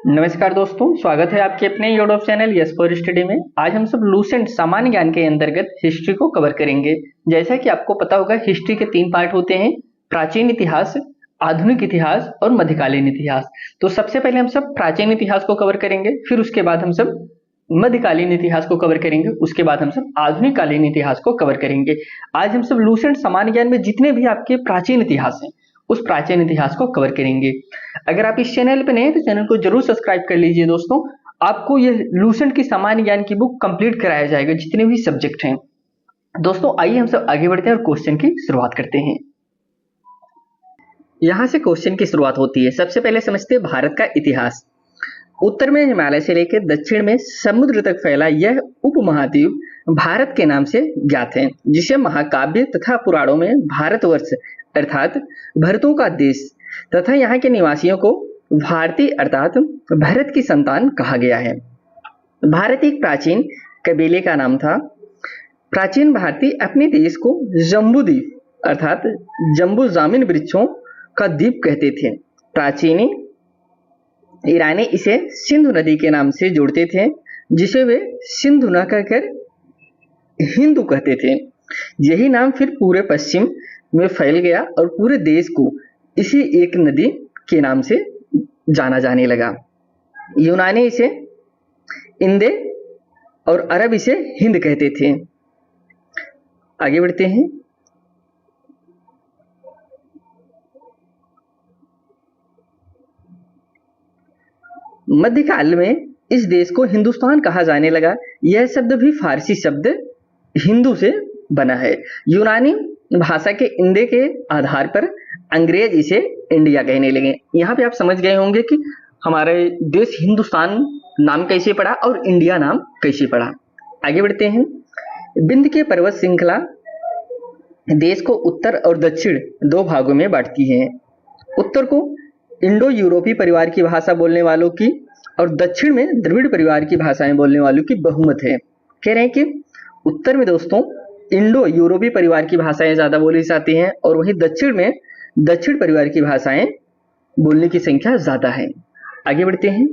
नमस्कार दोस्तों, स्वागत है आपके अपने YouTube channel yes for study में। आज हम सब लूसेंट सामान्य ज्ञान के अंतर्गत हिस्ट्री को कवर करेंगे। जैसा कि आपको पता होगा, हिस्ट्री के 3 पार्ट होते हैं: प्राचीन इतिहास, आधुनिक इतिहास और मध्यकालीन इतिहास। तो सबसे पहले हम सब प्राचीन इतिहास को कवर करेंगे, फिर उसके बाद हम सब मध्यकालीन इतिहास को कवर करेंगे, उसके बाद हम सब आधुनिक कालीन इतिहास को कवर करेंगे। आज हम सब लूसेंट सामान्य ज्ञान में जितने भी आपके प्राचीन इतिहास हैं उस प्राचीन इतिहास को कवर करेंगे। अगर आप इस चैनल पे नए हैं तो चैनल को जरूर सब्सक्राइब कर लीजिए दोस्तों। आपको ये लूसेंट की सामान्य ज्ञान की बुक कंप्लीट कराया जाएगा, जितने भी सब्जेक्ट हैं। दोस्तों आइए हम सब आगे बढ़ते हैं और क्वेश्चन की शुरुआत करते हैं। यहां से क्वेश्चन की शुरुआत होती है। सबसे पहले समझते हैं भारत का इतिहास। उत्तर में हिमालय से लेकर दक्षिण में समुद्र तक फैला यह उपमहाद्वीप भारत के नाम से ज्ञात है, जिसे महाकाव्य तथा पुराणों में भारतवर्ष अर्थात भरतों का देश तथा यहाँ के निवासियों को भारतीय अर्थात भरत की संतान कहा गया है। भारत एक प्राचीन कबीले का नाम था। प्राचीन भारतीय अपने देश को जम्बूद्वीप अर्थात जम्बू जामिन वृक्षों का द्वीप कहते थे। प्राचीन ईरानी इसे सिंधु नदी के नाम से जोड़ते थे, जिसे वे सिंधु न कहकर हिंदू कहते थे। यही नाम फिर पूरे पश्चिम में फैल गया और पूरे देश को इसी एक नदी के नाम से जाना जाने लगा। यूनानी इसे इंदे और अरब इसे हिंद कहते थे। आगे बढ़ते हैं। मध्यकाल में इस देश को हिंदुस्तान कहा जाने लगा। यह शब्द भी फारसी शब्द हिंदू से बना है। यूनानी भाषा के इंदे के आधार पर अंग्रेज इसे इंडिया कहने लगे। यहाँ पे आप समझ गए होंगे कि हमारे देश हिंदुस्तान नाम कैसे पड़ा और इंडिया नाम कैसे पड़ा। आगे बढ़ते हैं। विंध्य के पर्वत श्रृंखला देश को उत्तर और दक्षिण 2 भागों में बांटती है। उत्तर को इंडो यूरोपीय परिवार की भाषा बोलने वालों की और दक्षिण में द्रविड़ परिवार की भाषाएं बोलने वालों की बहुमत है। कह रहे हैं कि उत्तर में दोस्तों इंडो यूरोपीय परिवार की भाषाएं ज्यादा बोली जाती हैं और वहीं दक्षिण में दक्षिण परिवार की भाषाएं बोलने की संख्या ज्यादा है। आगे बढ़ते हैं।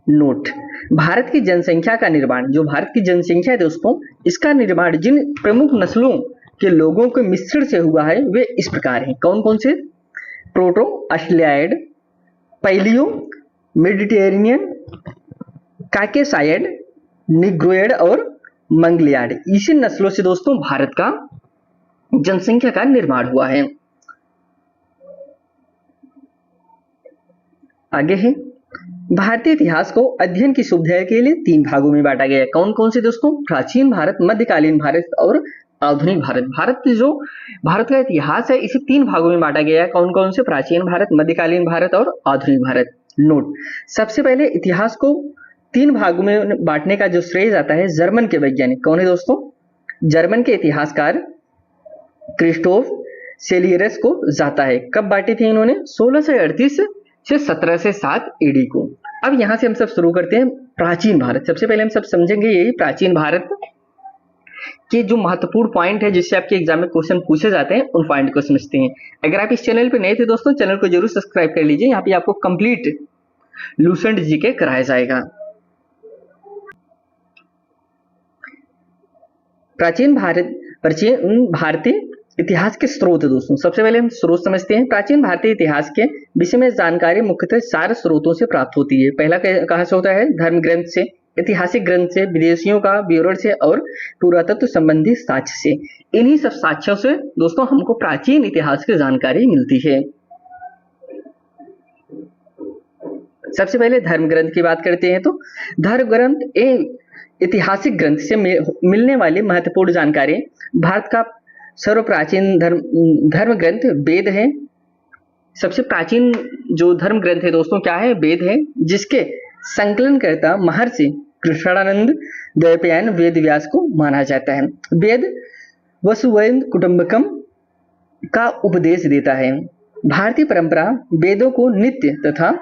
नोट: भारत की जनसंख्या का निर्माण, जो भारत की जनसंख्या है दोस्तों, इसका निर्माण जिन प्रमुख नस्लों के लोगों के मिश्रण से हुआ है वे इस प्रकार हैं। कौन कौन से? Proto Australoid, paleo Mediterranean, Caucasoid, Negroid और मंगलियाड। इसी नस्लों से दोस्तों भारत का जनसंख्या का निर्माण हुआ है। आगे है। भारतीय इतिहास को अध्ययन की सुविधा के लिए 3 भागों में बांटा गया है। कौन कौन से दोस्तों? प्राचीन भारत, मध्यकालीन भारत और आधुनिक भारत। भारत का इतिहास है इसे 3 भागों में बांटा गया है। कौन कौन से? प्राचीन भारत, मध्यकालीन भारत और आधुनिक भारत। नोट: सबसे पहले इतिहास को 3 भागों में बांटने का जो श्रेय जाता है जर्मन के वैज्ञानिक, कौन है दोस्तों? जर्मन के इतिहासकार क्रिस्टोफ सेलियरस को जाता है। कब बांटी थी इन्होंने? 1638 से 1707 एडी को। अब यहां से हम सब शुरू करते हैं प्राचीन भारत। सबसे पहले हम सब समझेंगे यही प्राचीन भारत के जो महत्वपूर्ण पॉइंट है जिससे आपके एग्जाम में क्वेश्चन पूछे जाते हैं, उन पॉइंट को समझते हैं। अगर आप इस चैनल पे नए थे दोस्तों, चैनल को जरूर सब्सक्राइब कर लीजिए। यहाँ पे आपको कंप्लीट लूसेंट जीके कराया जाएगा। प्राचीन भारतीय इतिहास के स्रोत दोस्तों, सबसे पहले हम स्रोत समझते हैं। प्राचीन भारतीय इतिहास के विषय में जानकारी मुख्यतः 4 स्रोतों से प्राप्त होती है। पहला कहां से होता है? धर्म ग्रंथ से, ऐतिहासिक ग्रंथ से, विदेशियों का विवरण से और पुरातत्व संबंधी साक्ष्य से। इन्हीं सब साक्ष्यों से दोस्तों हमको प्राचीन इतिहास की जानकारी मिलती है। सबसे पहले धर्म ग्रंथ की बात करते हैं तो धर्म ग्रंथ ऐतिहासिक ग्रंथ से मिलने वाली महत्वपूर्ण जानकारी। भारत का सर्वप्राचीन धर्म ग्रंथ वेद है। सबसे प्राचीन जो धर्म ग्रंथ है दोस्तों क्या है? वेद है, जिसके संकलनकर्ता महर्षि कृष्णानंद द्वैपायन वेद व्यास को माना जाता है। वेद वसुवैध कुटुंबकम का उपदेश देता है। भारतीय परंपरा वेदों को नित्य तथा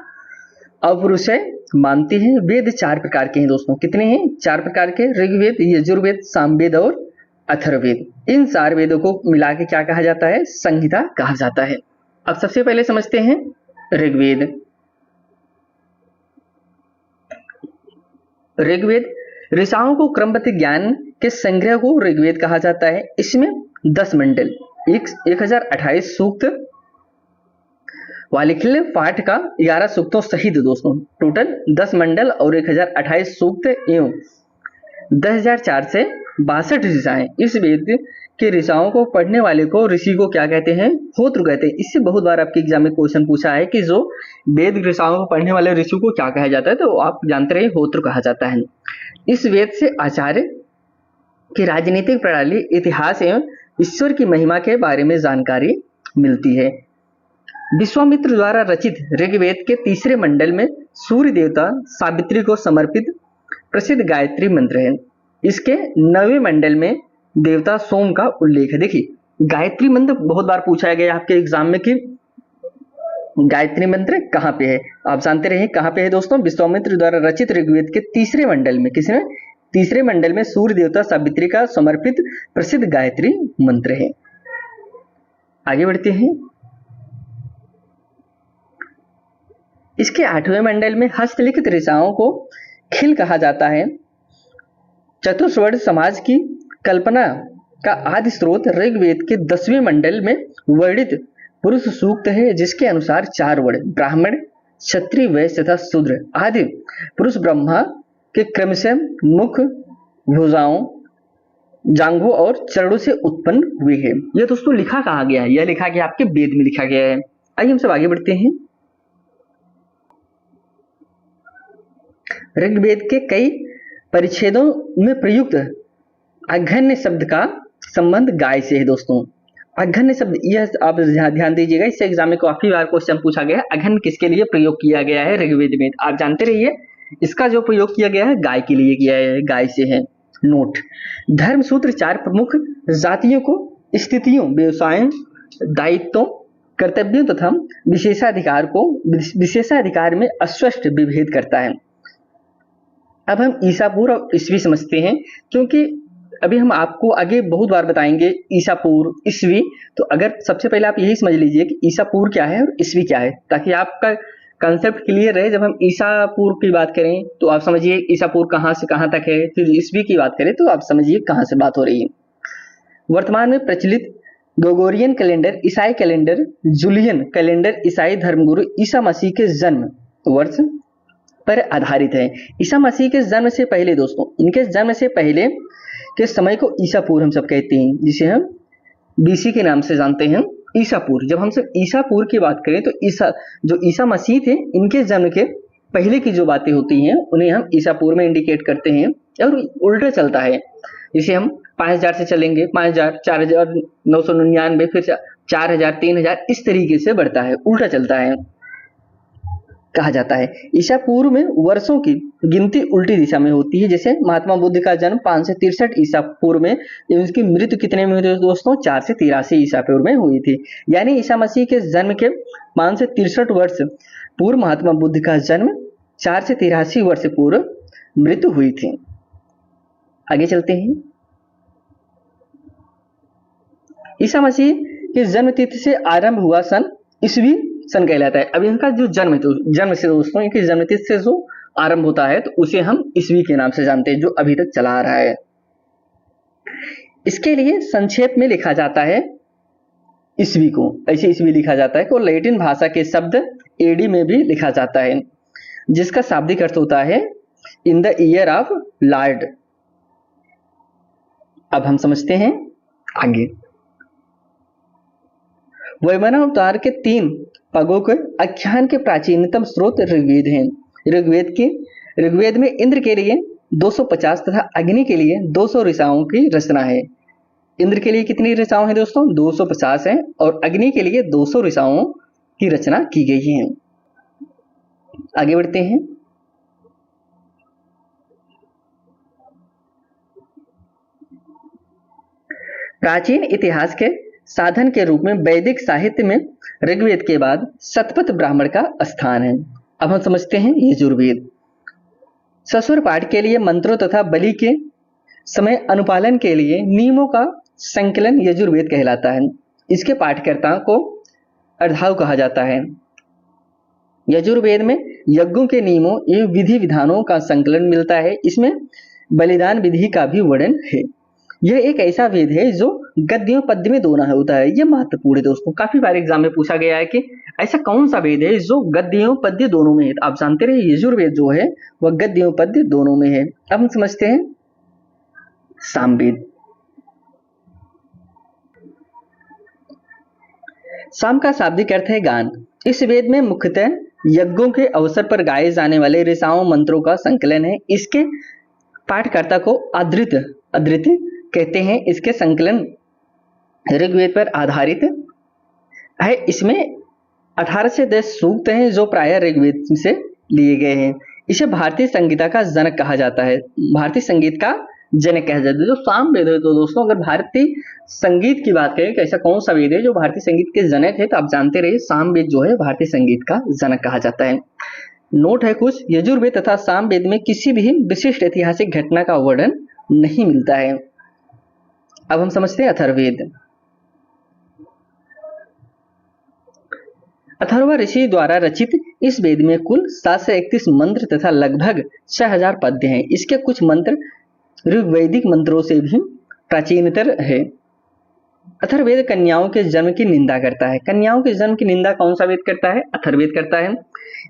अपौरुषेय मानती है। वेद 4 प्रकार के हैं दोस्तों। कितने हैं? 4 प्रकार के। ऋग्वेद, यजुर्वेद, सामवेद और अथर्ववेद। इन 4 वेदों को मिला के क्या कहा जाता है? संहिता कहा जाता है। अब सबसे पहले समझते हैं ऋग्वेद। ऋग्वेद ऋचाओं को क्रमबद्ध ज्ञान के संग्रह को ऋग्वेद कहा जाता है। इसमें 10 मंडल, 1028 सूक्त वालिखिल पाठ का 11 सूक्तों सहित दोस्तों टोटल 10 मंडल और 1028 सूक्त एवं 10,004 से 62 ऋचाएं। इस वेद के ऋचाओं को पढ़ने वाले को ऋषि को क्या कहते हैं? होत्र कहते हैं। इससे बहुत बार आपके एग्जाम में क्वेश्चन पूछा है कि जो वेद ऋचाओं को पढ़ने वाले ऋषि को क्या कहा जाता है, तो आप जानते रहे होत्र कहा जाता है। इस वेद से आचार्य की राजनीतिक प्रणाली, इतिहास एवं ईश्वर की महिमा के बारे में जानकारी मिलती है। विश्वामित्र द्वारा रचित ऋग्वेद के तीसरे मंडल में सूर्य देवता सावित्री को समर्पित प्रसिद्ध गायत्री मंत्र है। इसके 9वें मंडल में देवता सोम का उल्लेख है। देखिए, गायत्री मंत्र बहुत बार पूछा गया आपके एग्जाम में कि गायत्री मंत्र कहाँ पे है। आप जानते रहे कहाँ पे है दोस्तों? विश्वामित्र द्वारा रचित ऋग्वेद के तीसरे मंडल में। किसमें? तीसरे मंडल में सूर्य देवता सावित्री का समर्पित प्रसिद्ध गायत्री मंत्र है। आगे बढ़ते हैं। इसके 8वें मंडल में हस्तलिखित ऋचाओं को खिल कहा जाता है। चतुर्वर्ण समाज की कल्पना का आदि स्रोत ऋग्वेद के 10वें मंडल में वर्णित पुरुष सूक्त है, जिसके अनुसार 4 वर्ण ब्राह्मण, क्षत्रिय, वैश्य तथा शूद्र आदि पुरुष ब्रह्मा के क्रमशः मुख, भुजाओं, जांघों और चरणों से उत्पन्न हुए हैं। यह दोस्तों लिखा कहा गया है? यह लिखा गया आपके वेद में लिखा गया है। आइए हम सब आगे बढ़ते हैं। ऋग्वेद के कई परिच्छेदों में प्रयुक्त अघन्य शब्द का संबंध गाय से है दोस्तों। अघन्य शब्द, यह आप ध्यान दीजिएगा, इससे एग्जाम में काफी बार क्वेश्चन पूछा गया है। अघन्य किसके लिए प्रयोग किया गया है ऋग्वेद में? आप जानते रहिए, इसका जो प्रयोग किया गया है गाय के लिए किया है, गाय से है। नोट: धर्मसूत्र 4 प्रमुख जातियों को स्थितियों, व्यवसायों, दायित्वों, कर्तव्यों तथा विशेषाधिकार में अस्पष्ट विभेद करता है। अब हम ईसा पूर्व और ईस्वी समझते हैं, क्योंकि अभी हम आपको आगे बहुत बार बताएंगे ईसा पूर्व, ईस्वी। तो अगर सबसे पहले आप यही समझ लीजिए कि ईसा पूर्व क्या है और ईस्वी क्या है, ताकि आपका कंसेप्ट क्लियर रहे। जब हम ईसा पूर्व की बात करें तो आप समझिए ईसा पूर्व कहाँ से कहाँ तक है, फिर ईस्वी की बात करें तो आप समझिए कहाँ से बात हो रही है। वर्तमान में प्रचलित ग्रेगोरियन कैलेंडर, ईसाई कैलेंडर, जूलियन कैलेंडर ईसाई धर्मगुरु ईसा मसीह के जन्म वर्ष पर आधारित है। ईसा मसीह के जन्म से पहले दोस्तों, इनके जन्म से पहले के समय को ईसा पूर्व हम सब कहते हैं, जिसे हम बीसी के नाम से जानते हैं, ईसा पूर्व। जब हम सब ईसा पूर्व की बात करें तो ईसा मसीह थे, इनके जन्म के पहले की जो बातें होती हैं उन्हें हम ईसा पूर्व में इंडिकेट करते हैं। और उल्टा चलता है, जिसे हम 5000 से चलेंगे, 5000, 4999, फिर 4000, 3000, इस तरीके से बढ़ता है, उल्टा चलता है, कहा जाता है। ईसा पूर्व में वर्षों की गिनती उल्टी दिशा में होती है। जैसे महात्मा बुद्ध का जन्म 563 ईसा पूर्व में, उसकी मृत्यु कितने में हुई थी दोस्तों? 483 ईसा पूर्व में हुई थी। यानी ईसा मसीह के जन्म के 563 वर्ष पूर्व महात्मा बुद्ध का जन्म, 483 वर्ष पूर्व मृत्यु हुई थी। आगे चलते हैं। ईसा मसीह के जन्म तिथि से आरंभ हुआ सन ईस्वी सन कहलाता है। अब इनका जो जन्म है, तो जन्म से दोस्तों इनकी जन्म तिथि से जो आरंभ होता है तो उसे हम ईस्वी के नाम से जानते हैं, जो अभी तक चला आ रहा है। इसके लिए संक्षेप में लिखा जाता है ईस्वी को, ऐसे ईस्वी लिखा जाता है को लैटिन भाषा के शब्द एडी में भी लिखा जाता है, जिसका शाब्दिक अर्थ होता है in the year of Lord. अब हम समझते हैं आगे। वैमनवतार के 3 पगों के आख्यान के प्राचीनतम स्रोत ऋग्वेद हैं। ऋग्वेद में इंद्र के लिए 250 तथा अग्नि के लिए 200 ऋचाओं की रचना है। इंद्र के लिए कितनी ऋचाएं हैं दोस्तों? 250 है, और अग्नि के लिए 200 ऋचाओं की रचना की गई है। आगे बढ़ते हैं। प्राचीन इतिहास के साधन के रूप में वैदिक साहित्य में ऋग्वेद के बाद शतपथ ब्राह्मण का स्थान है। अब हम समझते हैं यजुर्वेद। सस्वर पाठ के लिए मंत्रों तथा बलि के समय अनुपालन के लिए नियमों का संकलन यजुर्वेद कहलाता है। इसके पाठकर्ताओं को अर्धाव कहा जाता है। यजुर्वेद में यज्ञों के नियमों एवं विधि विधानों का संकलन मिलता है। इसमें बलिदान विधि का भी वर्णन है। यह एक ऐसा वेद है जो गद्य और पद्य में दोनों होता है। यह महत्वपूर्ण है दोस्तों, काफी बार एग्जाम में पूछा गया है कि ऐसा कौन सा वेद है जो गद्य और पद्य दोनों में है। तो आप जानते रहे यजुर्वेद जो है वह गद्य और पद्य दोनों में है। अब हम समझते हैं सामवेद। साम का शाब्दिक अर्थ है गान। इस वेद में मुख्यतः यज्ञों के अवसर पर गाए जाने वाले ऋचाओं मंत्रों का संकलन है। इसके पाठकर्ता को अद्रित कहते हैं। इसके संकलन ऋग्वेद पर आधारित है। इसमें 18 से 10 सूक्त हैं जो प्रायः ऋग्वेद से लिए गए हैं। इसे भारतीय संगीता का जनक कहा जाता है। भारतीय संगीत का जनक कहा जाता है जो सामवेद है। तो दोस्तों अगर भारतीय संगीत की बात करें कि ऐसा कौन सा वेद है जो भारतीय संगीत के जनक है, तो आप जानते रहिए सामवेद जो है भारतीय संगीत का जनक कहा जाता है। नोट है कुछ, यजुर्वेद तथा सामवेद में किसी भी विशिष्ट ऐतिहासिक घटना का वर्णन नहीं मिलता है। अब हम समझते हैं अथर्ववेद। अथर्व ऋषि द्वारा रचित इस वेद में कुल 731 मंत्र तथा लगभग 6000 पद्य हैं। इसके कुछ मंत्र ऋग्वैदिक मंत्रों से भी प्राचीनतर है। अथर्ववेद कन्याओं के जन्म की निंदा करता है। कन्याओं के जन्म की निंदा कौन सा वेद करता है? अथर्ववेद करता है।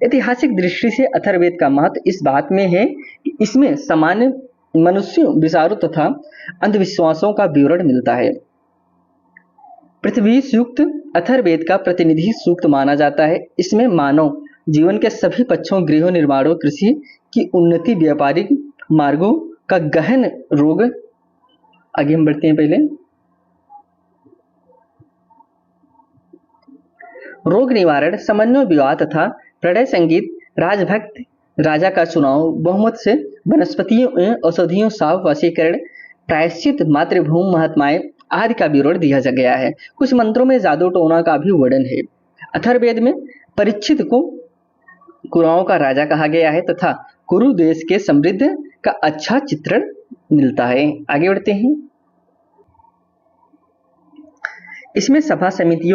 ऐतिहासिक दृष्टि से अथर्ववेद का महत्व इस बात में है कि इसमें सामान्य मनुष्यों, विचारों तथा अंधविश्वासों का विवरण मिलता है। पृथ्वी सूक्त अथर्ववेद का प्रतिनिधि सूक्त माना जाता है। इसमें मानव जीवन के सभी पक्षों, गृह निर्माणों, कृषि की उन्नति, व्यापारिक मार्गों का गहन रोग, आगे हम बढ़ते हैं, पहले रोग निवारण, समन्वय, विवाह तथा प्रणय संगीत, राजभक्त, राजा का चुनाव, बहुमत से वनस्पतियों एवं औषधियों, साफ वशीकरण, प्रायश्चित, मातृभूमि, महात्माएं आदि का विवरण दिया गया है। कुछ मंत्रों में जादू टोना का भी वर्णन है। अथर्ववेद में परीक्षित को कुरुओं का राजा कहा गया है तथा कुरु देश के समृद्ध का अच्छा चित्रण मिलता है। आगे बढ़ते हैं। इसमें सभा समिति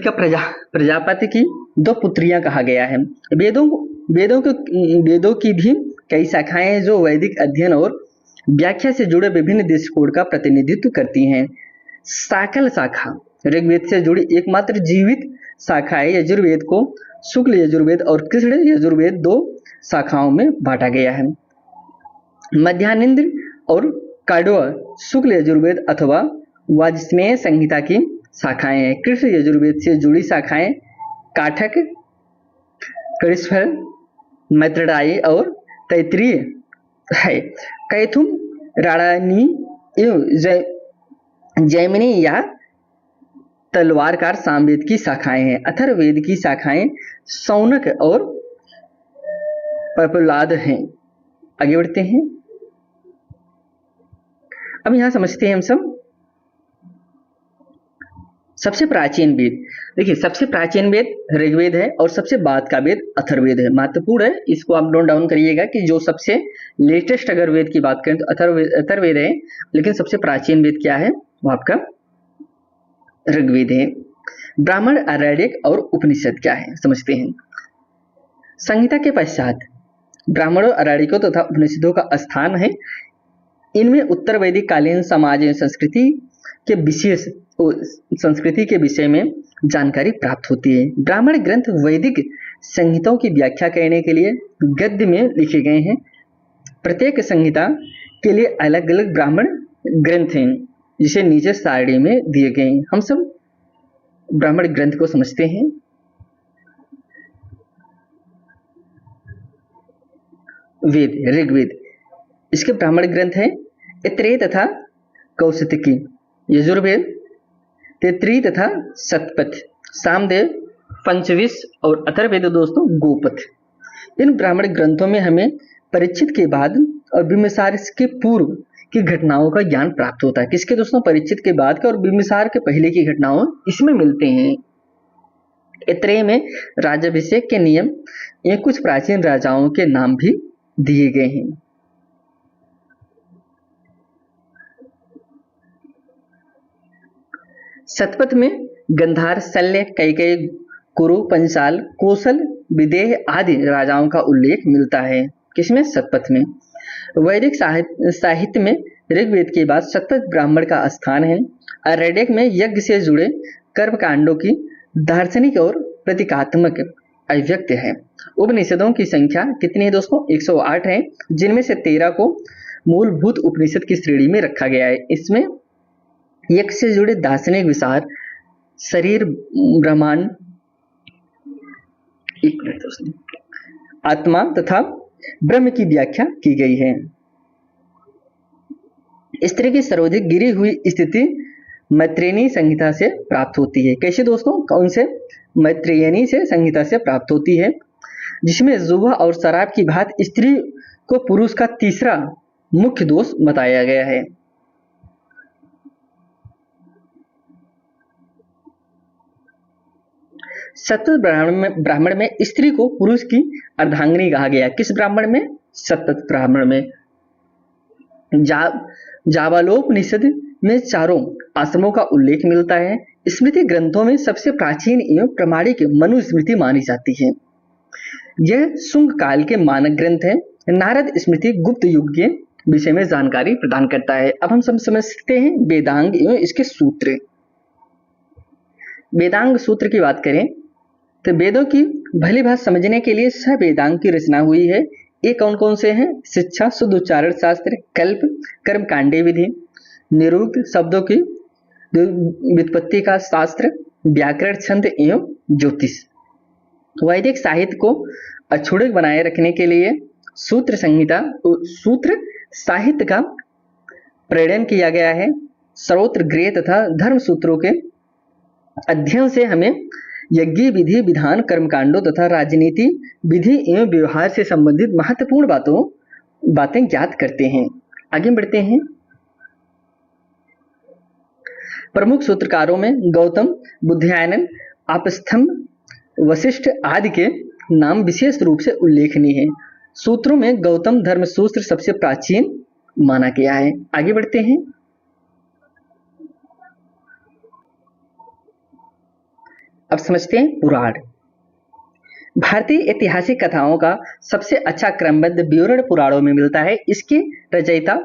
का प्रजापति की 2 पुत्रियां कहा गया है। वेदों की भी कई शाखाएं हैं जो वैदिक अध्ययन और व्याख्या से जुड़े विभिन्न दृष्टिकोण का प्रतिनिधित्व करती हैं। साकल शाखा ऋग्वेद से जुड़ी एकमात्र जीवित शाखा है। यजुर्वेद को शुक्ल यजुर्वेद और कृष्ण यजुर्वेद 2 शाखाओं में बांटा गया है। मध्यान्ह और काडवा शुक्ल यजुर्वेद अथवा वाजस्नेय संहिता की शाखाएं हैं। कृष्ण यजुर्वेद से जुड़ी शाखाएं काठक, करिस्फल, मैत्रेयी और तैत्तिरीय है। कैथुम, राणानी एवं जैमिनी या तलवारकार सामवेद की शाखाएं हैं। अथर्ववेद की शाखाएं शौनक और पपलाद हैं। आगे बढ़ते हैं। अब यहां समझते हैं हम सबसे प्राचीन वेद। देखिए, सबसे प्राचीन वेद ऋग्वेद है और सबसे बाद का वेद अथर्ववेद है। महत्वपूर्ण है, इसको आप नोट डाउन करिएगा कि जो सबसे लेटेस्ट अगर वेद की बात करें तो अथर्ववेद है, लेकिन सबसे प्राचीन वेद क्या है? वो आपका ऋग्वेद है। ब्राह्मण, आरण्यक और उपनिषद क्या है समझते हैं। संहिता के पश्चात ब्राह्मणों, आरण्यकों तथा उपनिषदों का स्थान है। इनमें उत्तर वैदिक कालीन समाज एवं संस्कृति के विषय में जानकारी प्राप्त होती है। ब्राह्मण ग्रंथ वैदिक संहिताओं की व्याख्या करने के लिए गद्य में लिखे गए हैं। प्रत्येक संहिता के लिए अलग अलग ब्राह्मण ग्रंथ हैं, जिसे नीचे सारणी में दिए गए हैं। हम सब ब्राह्मण ग्रंथ को समझते हैं। वेद, ऋग्वेद, इसके ब्राह्मण ग्रंथ हैं ऐत्रेय तथा कौशिकी, यजुर्वेद, तैत्तिरीय तथा शतपथ, सामवेद, पंचविंश और अथर्ववेद दोस्तों गोपथ। इन ब्राह्मण ग्रंथों में हमें परीक्षित के बाद और बिंबिसार के पूर्व की घटनाओं का ज्ञान प्राप्त होता है। किसके दोस्तों? परीक्षित के बाद के और बिंबिसार के पहले की घटनाओं इसमें मिलते हैं। ऐत्रेय में राज्याभिषेक के नियम या कुछ प्राचीन राजाओं के नाम भी दिए गए हैं। शतपथ में गंधार, शल्य, कैकेयी, कुरु, पंचाल, कोसल, विदेह आदि राजाओं का उल्लेख मिलता है। किसमें? शतपथ में। वैदिक साहित्य में ऋग्वेद के बाद शतपथ ब्राह्मण का स्थान है। आरण्यक में यज्ञ से जुड़े कर्मकांडों की दार्शनिक और प्रतीकात्मक अभिव्यक्ति है। उपनिषदों की संख्या कितनी है दोस्तों? 108 है, जिनमें से 13 को मूलभूत उपनिषद की श्रेणी में रखा गया है। इसमें यज्ञ से जुड़े दार्शनिक विचार, शरीर, ब्रह्मांड, आत्मा तथा ब्रह्म की व्याख्या की गई है। स्त्री की सर्वाधिक गिरी हुई स्थिति मैत्रेयनी संहिता से प्राप्त होती है। कैसे दोस्तों? कौन से? मैत्रेयनी से संहिता से प्राप्त होती है, जिसमें जुआ और शराब की भांति स्त्री को पुरुष का तीसरा मुख्य दोष बताया गया है। शतपथ ब्राह्मण में स्त्री को पुरुष की अर्धांगिनी कहा गया। किस ब्राह्मण में? शतपथ ब्राह्मण में। जाबालोपनिषद में चारों आश्रमों का उल्लेख मिलता है। स्मृति ग्रंथों में सबसे प्राचीन एवं प्रामाणिक मनुस्मृति मानी जाती है। यह शुंग काल के मानक ग्रंथ है। नारद स्मृति गुप्त युग के विषय में जानकारी प्रदान करता है। अब हम समझते हैं वेदांग एवं इसके सूत्र। वेदांग सूत्र की बात करें तो वेदों की भली भांति समझने के लिए सह वेदांग की रचना हुई है। ये कौन कौन से हैं? शिक्षा, शुद्ध उच्चारण शास्त्र, कल्प, कर्म कांडे विधि, निरुक्त शब्दों की व्युत्पत्ति का शास्त्र, व्याकरण, छंद एवं ज्योतिष। वैदिक साहित्य को अक्षुण्ण बनाए रखने के लिए सूत्र साहित्य का प्रेरण किया गया है। स्रोत्र गृह तथा धर्म सूत्रों के अध्ययन से हमें यज्ञ विधि, विधान, कर्मकांडों तथा राजनीति विधि एवं व्यवहार से संबंधित महत्वपूर्ण बातें ज्ञात करते हैं। आगे बढ़ते हैं। प्रमुख सूत्रकारों में गौतम, बुद्धायन, आपस्थम, वशिष्ठ आदि के नाम विशेष रूप से उल्लेखनीय है। सूत्रों में गौतम धर्म सूत्र सबसे प्राचीन माना गया है। आगे बढ़ते हैं। अब समझते हैं पुराण। भारतीय ऐतिहासिक कथाओं का सबसे अच्छा क्रमबद्ध विवरण पुराणों में मिलता है। इसके रचयिता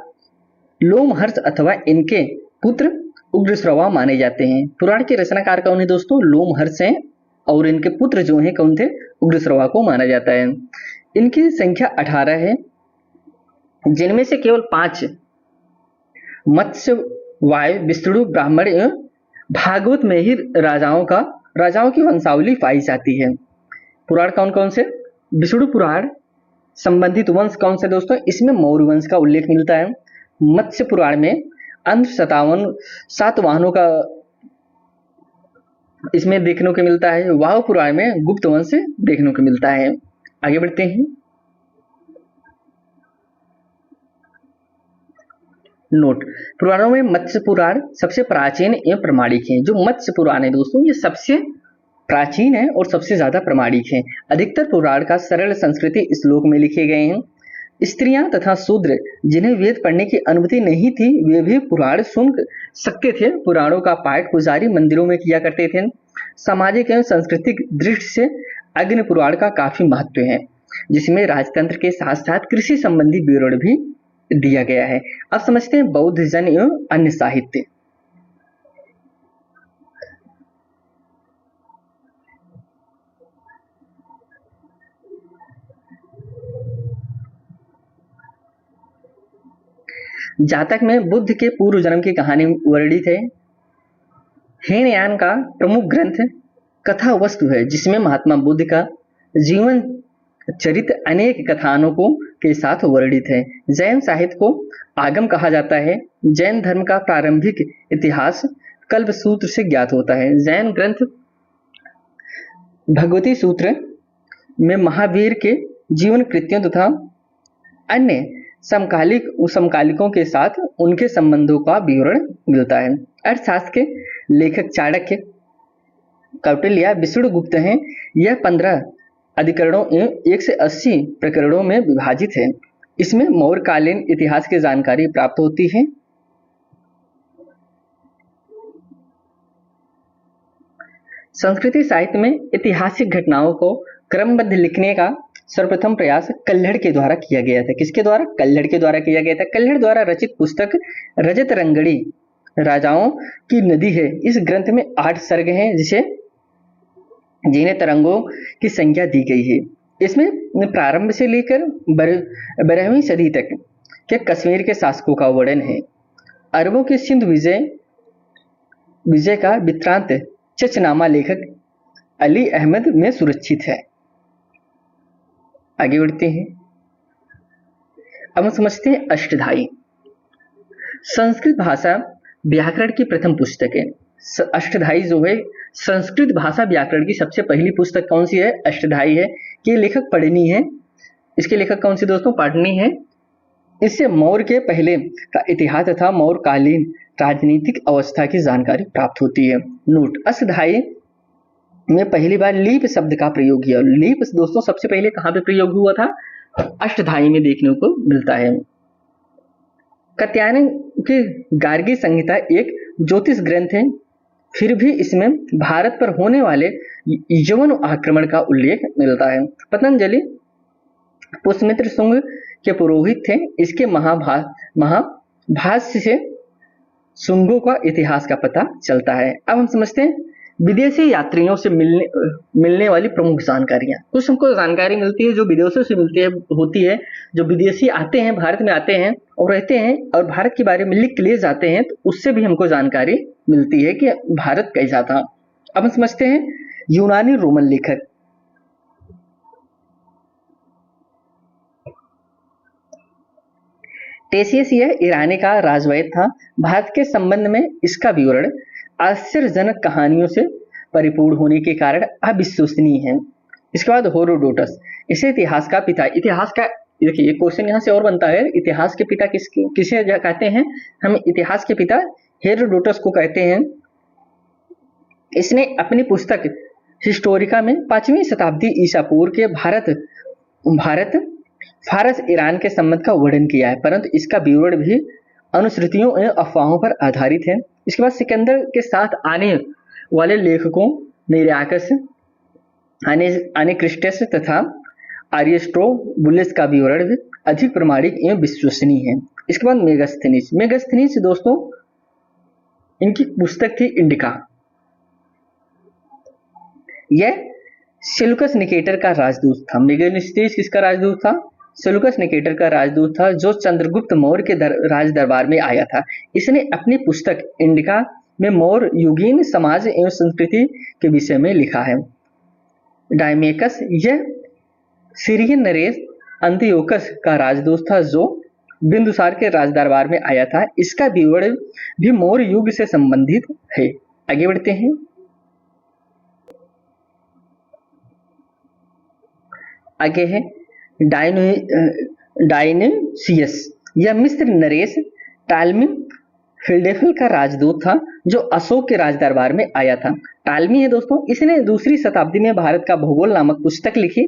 लोमहर्ष अथवा इनके पुत्र उग्रश्रवा माने जाते हैं। पुराण के रचनाकार कौन है दोस्तों? लोमहर्ष हैं और इनके पुत्र जो हैं कौन थे? उग्रश्रवा को माना जाता है। इनकी संख्या 18 है, जिनमें से केवल 5 मत्स्य, वायु, विष्णु, ब्राह्मण एवं भागवत में ही राजाओं की वंशावली पाई जाती है। पुराण कौन कौन से? विष्णु पुराण संबंधित वंश कौन से दोस्तों? इसमें मौर्य वंश का उल्लेख मिलता है। मत्स्य पुराण में अंश 57 सातवाहनों का इसमें देखने को मिलता है। वायु पुराण में गुप्त वंश देखने को मिलता है। आगे बढ़ते हैं। नोट: पुराणों में मत्स्य पुराण सबसे प्राचीन एवं प्रमाणिक है। जो मत्स्य पुराण है दोस्तों, ये सबसे प्राचीन है और सबसे ज्यादा प्रमाणिक है। अधिकतर पुराण का सरल संस्कृति श्लोक में लिखे गए हैं। स्त्रियां तथा शूद्र जिन्हें वेद पढ़ने की अनुमति नहीं थी, वे भी पुराण सुन सकते थे। पुराणों का पाठ पुजारी मंदिरों में किया करते थे। सामाजिक एवं सांस्कृतिक दृष्टि से अग्नि पुराण का काफी महत्व है, जिसमें राजतंत्र के साथ साथ कृषि संबंधी विवरण भी दिया गया है। अब समझते हैं बौद्ध जन एवं अन्य साहित्य। जातक में बुद्ध के पूर्व जन्म की कहानी वर्णित है। हीनयान का प्रमुख ग्रंथ कथा वस्तु है, जिसमें महात्मा बुद्ध का जीवन चरित्र अनेक कथानकों के साथ वर्णित है। जैन साहित्य को आगम कहा जाता है। जैन धर्म का प्रारंभिक इतिहास कल्प सूत्र से ज्ञात होता है। जैन ग्रंथ भगवती सूत्र में महावीर के जीवन कृत्यों तथा अन्य समकालिकों के साथ उनके संबंधों का विवरण मिलता है। अर्थशास्त्र के लेखक चाणक्य, कौटिल्य, विष्णुगुप्त हैं। यह 15 अधिकरणों एवं 180 प्रकरणों में विभाजित है। इसमें मौर्यकालीन इतिहास की जानकारी प्राप्त होती है। संस्कृति साहित्य में ऐतिहासिक घटनाओं को क्रमबद्ध लिखने का सर्वप्रथम प्रयास कल्हड़ के द्वारा किया गया था। किसके द्वारा? कल्हड़ के द्वारा किया गया था। कल्हड़ द्वारा रचित पुस्तक रजत रंगड़ी राजाओं की नदी है। इस ग्रंथ में 8 सर्ग हैं जिन्हें तरंगों की संख्या दी गई है। इसमें प्रारंभ से लेकर 12वीं सदी तक के कश्मीर के शासकों का वर्णन है। अरबों के सिंध विजय का वृत्तांत चचनामा लेखक अली अहमद में सुरक्षित है। आगे बढ़ते हैं। अब हम समझते हैं अष्टधाई। संस्कृत भाषा व्याकरण की प्रथम पुस्तक है। अष्टधाई जो है संस्कृत भाषा व्याकरण की सबसे पहली पुस्तक कौन सी है? अष्टधाई है। कि लेखक पढ़नी है। इसके लेखक कौन सी दोस्तों? पढ़नी है। इससे मौर्य के पहले का इतिहास तथा मौर्य कालीन राजनीतिक अवस्था की जानकारी प्राप्त होती है। नोट: अष्टधाई में पहली बार लीप शब्द का प्रयोग किया। लीप दोस्तों सबसे पहले कहां पे प्रयोग हुआ था? अष्टधाई में देखने को मिलता है। कात्यायन की गार्गी संहिता एक ज्योतिष ग्रंथ है, फिर भी इसमें भारत पर होने वाले यवन आक्रमण का उल्लेख मिलता है। पतंजलि पुष्यमित्र शुंग के पुरोहित थे। इसके महाभाष्य से शुंगों का इतिहास का पता चलता है। अब हम समझते हैं विदेशी यात्रियों से मिलने वाली प्रमुख जानकारियां। कुछ हमको जानकारी मिलती है जो विदेशों से होती है। जो विदेशी आते हैं, भारत में आते हैं और रहते हैं और भारत के बारे में लिख के ले जाते हैं, तो उससे भी हमको जानकारी मिलती है कि भारत कैसा था। अब हम समझते हैं यूनानी रोमन लेखक। टेसियस यह ईरानी का राजवैद था। भारत के संबंध में इसका विवरण आश्चर्यजनक कहानियों से परिपूर्ण होने के कारण अविश्वसनीय है। इसके बाद हेरोडोटस, इसे इतिहास का पिता। इतिहास का देखिए एक क्वेश्चन यहाँ से और बनता है, इतिहास के पिता किसे कहते हैं? हम इतिहास के पिता हेरोडोटस को कहते हैं। इसने अपनी पुस्तक हिस्टोरिका में 5वीं शताब्दी ईसा पूर्व के भारत फारस ईरान के संबंध का वर्णन किया है, परंतु इसका विवरण भी अनुश्रुतियों एवं अफवाहों पर आधारित है। इसके बाद सिकंदर के साथ आने वाले लेखकों निराकस, अनिक्रिस्टस तथा आरिस्टोबुलस का विवरण भी अधिक प्रमाणिक एवं विश्वसनीय है। इसके बाद मेगास्थनीज दोस्तों इनकी पुस्तक थी इंडिका। यह सेल्यूकस निकेटर का राजदूत था। मेगास्थनीज किसका राजदूत था? सेल्यूकस निकेटर का राजदूत था, जो चंद्रगुप्त मौर्य के राज दरबार में आया था। इसने अपनी पुस्तक इंडिका में मौर्य युगीन समाज एवं संस्कृति के विषय में लिखा है। डायमेकस यह सीरियन नरेश अंतियोकस का राजदूत था, जो बिंदुसार के राज दरबार में आया था। इसका विवरण भी मौर्य युग से संबंधित है। आगे बढ़ते हैं। आगे है डायनेसियस। यह मिस्र नरेश टालमी फिलडेल्फिया का राजदूत था, जो अशोक के राज दरबार में आया था। टालमी है दोस्तों, इसने 2री शताब्दी में भारत का भूगोल नामक पुस्तक लिखी।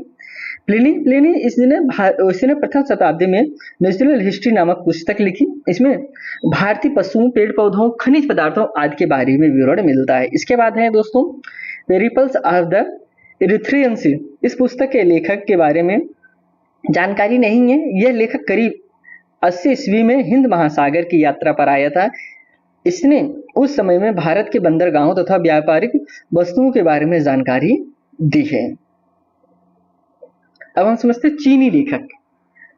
प्लिनी इसने प्रथम शताब्दी में नेचुरल हिस्ट्री नामक पुस्तक लिखी। इसमें भारतीय पशुओं, पेड़ पौधों, खनिज पदार्थों आदि के बारे में विवरण मिलता है। इसके बाद है दोस्तों पेरिपल्स ऑफ द इरिथ्रियन सी। इस पुस्तक के लेखक के बारे में जानकारी नहीं है। यह लेखक करीब 80 ईस्वी में हिंद महासागर की यात्रा पर आया था। इसने उस समय में भारत के बंदरगाहों तथा व्यापारिक वस्तुओं के बारे में जानकारी दी है। अब हम समझते चीनी लेखक।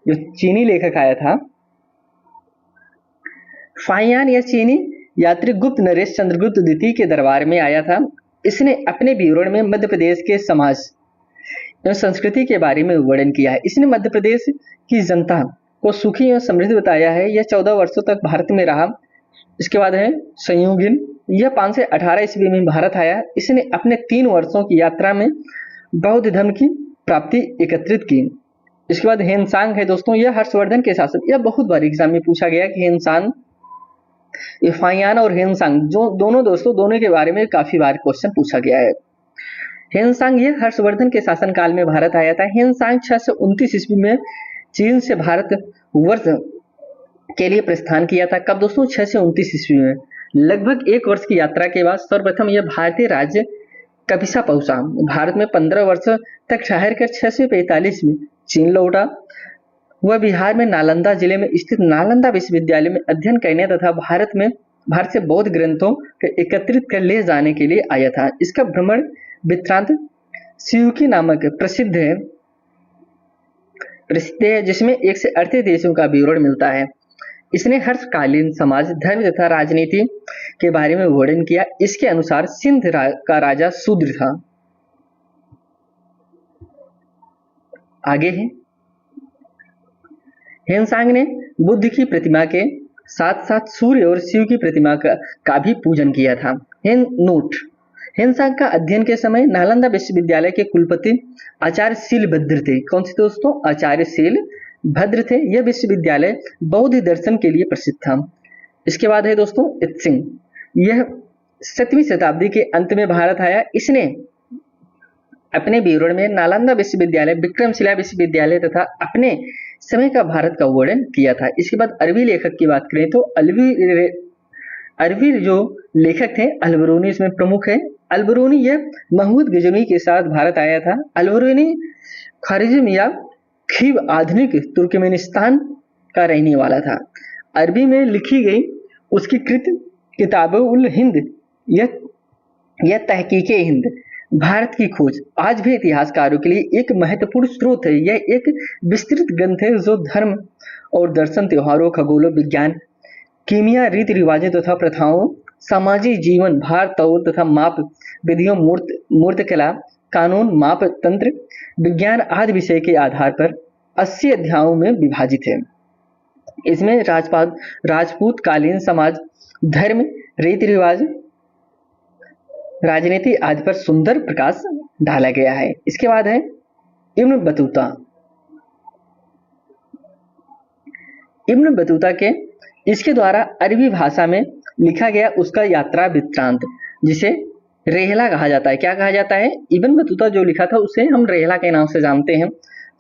जो चीनी लेखक आया था फाहियान, या चीनी यात्री गुप्त नरेश चंद्रगुप्त द्वितीय के दरबार में आया था। इसने अपने विवरण में मध्य प्रदेश के समाज एवं संस्कृति के बारे में वर्णन किया है। इसने मध्य प्रदेश की जनता को सुखी एवं समृद्ध बताया है। यह 14 वर्षों तक भारत में रहा। इसके बाद है संयोगिन। यह 518 ईस्वी में भारत आया। इसने अपने 3 वर्षों की यात्रा में बौद्ध धर्म की प्राप्ति एकत्रित की। इसके बाद हेनसांग है दोस्तों, यह हर्षवर्धन के शासक। यह बहुत बार एग्जाम में पूछा गया कि हेनसांग, फाहियान और हेनसांग जो दोनों के बारे में काफी बार क्वेश्चन पूछा गया है। हेनसांग यह हर्षवर्धन के शासनकाल में भारत आया था। हेनसांग 629 ईस्वी में चीन से भारत वर्ष के लिए प्रस्थान किया था। कब दोस्तों? 629 ईस्वी में। लगभग 1 वर्ष की यात्रा के बाद सर्वप्रथम यह भारतीय राज्य कपिसा पहुंचा। भारत में 15 वर्ष तक ठहर कर 645 में चीन लौटा। वह बिहार में नालंदा जिले में स्थित नालंदा विश्वविद्यालय में अध्ययन करने तथा भारत से बौद्ध ग्रंथों को एकत्रित कर ले जाने के लिए आया था। इसका भ्रमण वृत्तांत सियुकी नामक प्रसिद्ध है, जिसमें 1 से 38 देशों का विवरण मिलता है। इसने हर्षकालीन समाज, धर्म तथा राजनीति के बारे में वर्णन किया। इसके अनुसार सिंध का राजा शूद्र था। आगे है, हेनसांग ने बुद्ध की प्रतिमा के साथ साथ सूर्य और शिव की प्रतिमा का भी पूजन किया था। हेनसांग का अध्ययन के समय नालंदा विश्वविद्यालय के कुलपति आचार्य शीलभद्र थे। कौन से दोस्तों? आचार्य शीलभद्र थे। यह विश्वविद्यालय बौद्ध दर्शन के लिए प्रसिद्ध था। इसके बाद है दोस्तों इत्सिंग। यह 7वीं शताब्दी के अंत में भारत आया। इसने अपने विवरण में नालंदा विश्वविद्यालय, विक्रमशिला विश्वविद्यालय तथा अपने समय का भारत का वर्णन किया था। इसके बाद अरबी लेखक की बात करें तो अरबी जो लेखक थे अलबरूनी इसमें प्रमुख है। अलबरूनी यह महमूद गजनवी के साथ भारत आया था। अलबरूनी खारिज़म या खीव आधुनिक तुर्कमेनिस्तान का रहने वाला था। अरबी में लिखी गई उसकी कृत किताब-उल हिंद यह तहकीके हिंद, भारत की खोज आज भी इतिहासकारों के लिए एक महत्वपूर्ण स्रोत है। यह एक विस्तृत ग्रंथ है जो धर्म और दर्शन, त्योहारों, खगोल विज्ञान, कीमिया, रीति रिवाजों तथा प्रथाओं, सामाजिक जीवन, भार तौल तथा माप विधियों, मूर्तिकला, कानून, माप तंत्र, विज्ञान आदि विषय के आधार पर 80 अध्यायों में विभाजित है। इसमें राजपूत कालीन समाज, धर्म, रीति रिवाज, राजनीति आदि पर सुंदर प्रकाश डाला गया है। इसके बाद है इब्न बतूता। इब्न बतूता के इसके द्वारा अरबी भाषा में लिखा गया उसका यात्रा वृत्तांत, जिसे रेहला कहा जाता है। क्या कहा जाता है? इब्न बतूता जो लिखा था उसे हम रेहला के नाम से जानते हैं।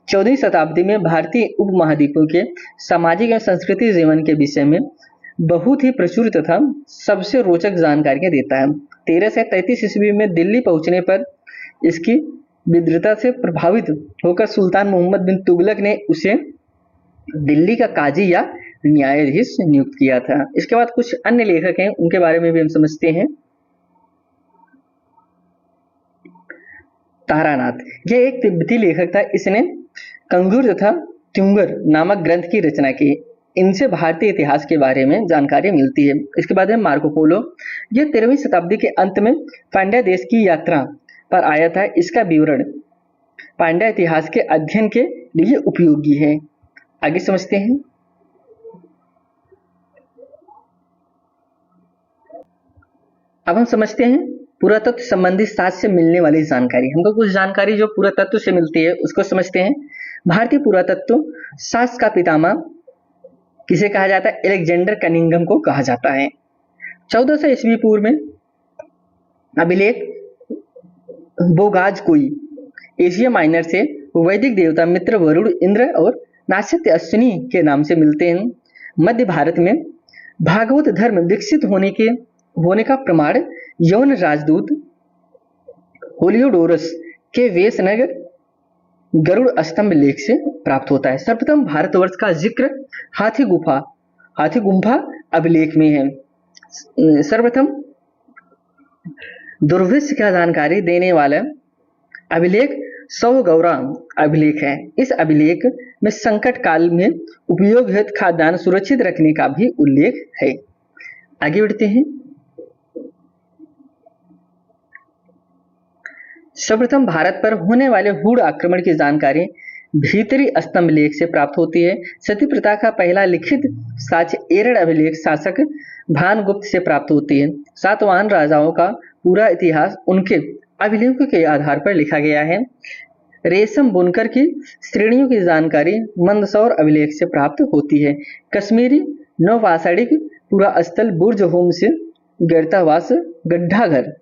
14वीं शताब्दी में भारतीय उपमहाद्वीपों के सामाजिक एवं सांस्कृतिक जीवन के विषय में बहुत ही प्रचुर तथा सबसे रोचक जानकारियां देता है। 1333 ईस्वी में दिल्ली पहुंचने पर इसकी विद्वता से प्रभावित होकर सुल्तान मोहम्मद बिन तुगलक ने उसे दिल्ली का काजी या न्यायाधीश नियुक्त किया था। इसके बाद कुछ अन्य लेखक हैं, उनके बारे में भी हम समझते हैं। तारानाथ, यह एक तिब्बती लेखक था। इसने कंगूर तथा ट्युंगर नामक ग्रंथ की रचना की। इनसे भारतीय इतिहास के बारे में जानकारी मिलती है। इसके बाद है मार्को पोलो। यह 13वीं शताब्दी के अंत में पांड्या देश की यात्रा पर आया था। इसका विवरण पांड्या इतिहास के अध्ययन के लिए उपयोगी है। आगे समझते हैं। अब हम समझते हैं पुरातत्व संबंधी शास्त्र से मिलने वाली जानकारी। हमको कुछ जानकारी जो पुरातत्व से मिलती है उसको समझते हैं। भारतीय पुरातत्व शास्त्र का पितामह किसे कहा जाता है? एलेक्जेंडर कनिंघम को कहा जाता है। 1400 ईस्वी पूर्व में अभिलेख बोगाजकोई एशिया माइनर से वैदिक देवता मित्र, वरुण, इंद्र और नास्यत्य अश्विनी के नाम से मिलते हैं। मध्य भारत में भागवत धर्म विकसित होने का प्रमाण यवन राजदूत होलियोडोरस के वेशनगर गरुड़ स्तंभ लेख से प्राप्त होता है। सर्वप्रथम भारतवर्ष का जिक्र हाथी गुम्फा अभिलेख में है। सर्वप्रथम दुर्भिक्ष का जानकारी देने वाला अभिलेख सौगौरा अभिलेख है। इस अभिलेख में संकट काल में उपयोग हेतु खाद्यान्न सुरक्षित रखने का भी उल्लेख है। आगे बढ़ते हैं। सर्वप्रथम भारत पर होने वाले हुड़ आक्रमण की जानकारी भीतरी स्तंभ लेख से प्राप्त होती है। सती प्रथा का पहला लिखित साक्ष्य एरड़ अभिलेख शासक भानुगुप्त से प्राप्त होती है। सातवाहन राजाओं का पूरा इतिहास उनके अभिलेखों के आधार पर लिखा गया है। रेशम बुनकर की श्रेणियों की जानकारी मंदसौर अभिलेख से प्राप्त होती है। कश्मीरी नौपाषाणिक पूरा स्थल बुर्ज होम से गिरतावास गड्ढा घर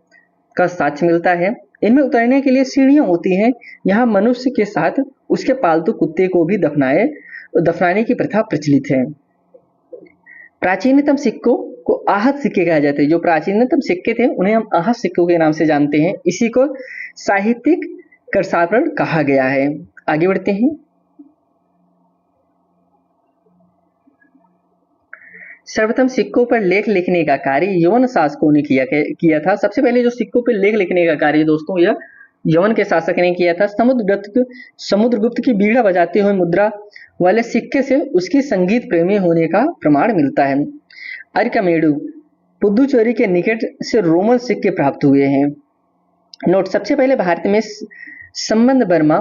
का साक्ष्य मिलता है। इनमें उतरने के लिए सीढ़ियां होती हैं। यहाँ मनुष्य के साथ उसके पालतू कुत्ते को भी दफनाने की प्रथा प्रचलित है। प्राचीनतम सिक्कों को आहत सिक्के कहा जाता है। जो प्राचीनतम सिक्के थे उन्हें हम आहत सिक्कों के नाम से जानते हैं। इसी को साहित्यिक कर्षापण कहा गया है। आगे बढ़ते हैं। सर्वप्रथम सिक्कों पर लेख लिखने का कार्य यवन शासकों ने किया था। सबसे पहले जो सिक्कों पर लेख लिखने का कार्य दोस्तों यह यवन के शासक ने किया था। समुद्रगुप्त की बीड़ा बजाते हुए मुद्रा वाले सिक्के से उसकी संगीत प्रेमी होने का प्रमाण मिलता है। अरकामेडु पुदुचेरी के निकट से रोमन सिक्के प्राप्त हुए हैं। नोट, सबसे पहले भारत में संबंध बर्मा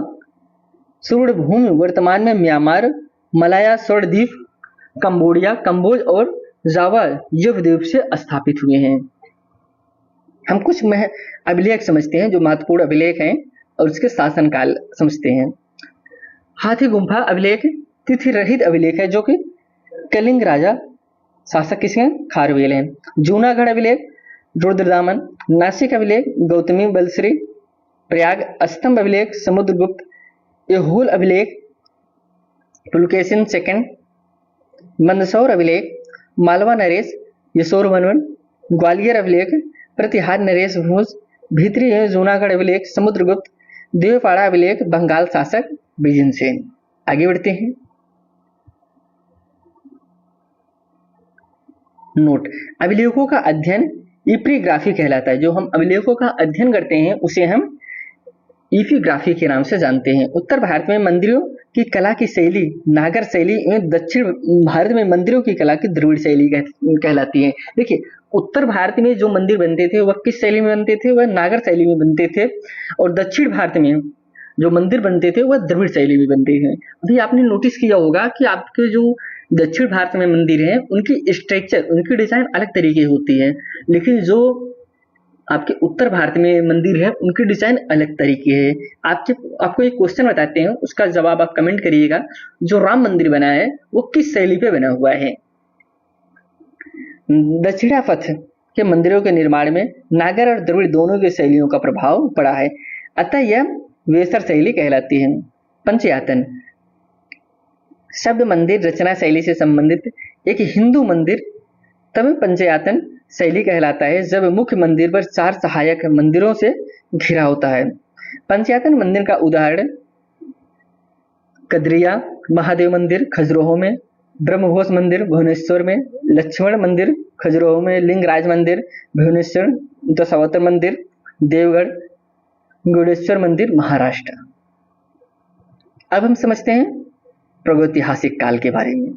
सुवर्णभूमि वर्तमान में म्यांमार, मलाया स्वर्णद्वीप, कंबोडिया, कंबोज और जावा द्वीप से स्थापित हुए हैं। हम कुछ अभिलेख समझते हैं जो महत्वपूर्ण अभिलेख हैं और उसके शासनकाल समझते हैं। हाथी गुम्फा अभिलेख तिथि रहित अभिलेख है जो कि कलिंग राजा शासक किसके खारवेल हैं। जूनागढ़ अभिलेख रुद्रदामन, नासिक अभिलेख गौतमी बलश्री, प्रयाग स्तंभ अभिलेख समुद्रगुप्त, ऐहोल अभिलेख पुलकेशिन सेकंड, मंदसौर अभिलेख मालवा नरेश यशोरवर्मन, ग्वालियर अभिलेख प्रतिहार नरेश भोज, भीतरी जूनागढ़ अभिलेख समुद्रगुप्त, देवपाड़ा अभिलेख बंगाल शासक बिजनसेन। आगे बढ़ते हैं। नोट, अभिलेखों का अध्ययन इपिग्राफी कहलाता है। जो हम अभिलेखों का अध्ययन करते हैं उसे हम इपिग्राफी के नाम से जानते हैं। उत्तर भारत में मंदिरों की कला की शैली नागर शैली एवं दक्षिण भारत में मंदिरों की कला की द्रविड़ शैली कहलाती है। देखिए, उत्तर भारत में जो मंदिर बनते थे वह किस शैली में बनते थे? वह नागर शैली में बनते थे। और दक्षिण भारत में जो मंदिर बनते थे वह द्रविड़ शैली में बनते हैं। अभी आपने नोटिस किया होगा कि आपके जो दक्षिण भारत में मंदिर हैं उनकी स्ट्रक्चर, उनकी डिजाइन अलग तरीके होती है, लेकिन जो आपके उत्तर भारत में मंदिर है उनकी डिजाइन अलग तरीके है। आपको एक क्वेश्चन बताते हैं, उसका जवाब आप कमेंट करिएगा। जो राम मंदिर बना है वो किस शैली पे बना हुआ है? दक्षिणापथ के मंदिरों के निर्माण में नागर और द्रविड़ दोनों की शैलियों का प्रभाव पड़ा है, अतः यह वेसर शैली कहलाती है। पंचयातन शब्द मंदिर रचना शैली से संबंधित एक हिंदू मंदिर तब पंचयातन शैली कहलाता है जब मुख्य मंदिर पर 4 सहायक मंदिरों से घिरा होता है। पंचयातन मंदिर का उदाहरण कदरिया महादेव मंदिर खजुराहो में, ब्रह्मघोष मंदिर भुवनेश्वर में, लक्ष्मण मंदिर खजुराहो में, लिंगराज मंदिर भुवनेश्वर, दशावतार मंदिर देवगढ़, गुडेश्वर मंदिर महाराष्ट्र। अब हम समझते हैं प्रागैतिहासिक काल के बारे में।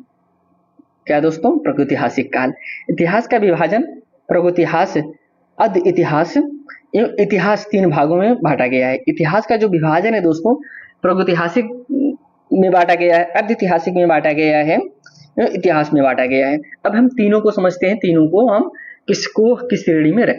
क्या दोस्तों? प्रागैतिहासिक काल। इतिहास का विभाजन प्रागैतिहास, अध इतिहास एवं इतिहास 3 भागों में बांटा गया है। इतिहास का जो विभाजन है दोस्तों प्रागैतिहासिक में बांटा गया है, अर्ध ऐतिहासिक में बांटा गया है, इतिहास में बांटा गया है। अब हम तीनों को समझते हैं, तीनों को हम किस श्रेणी में रखते हैं।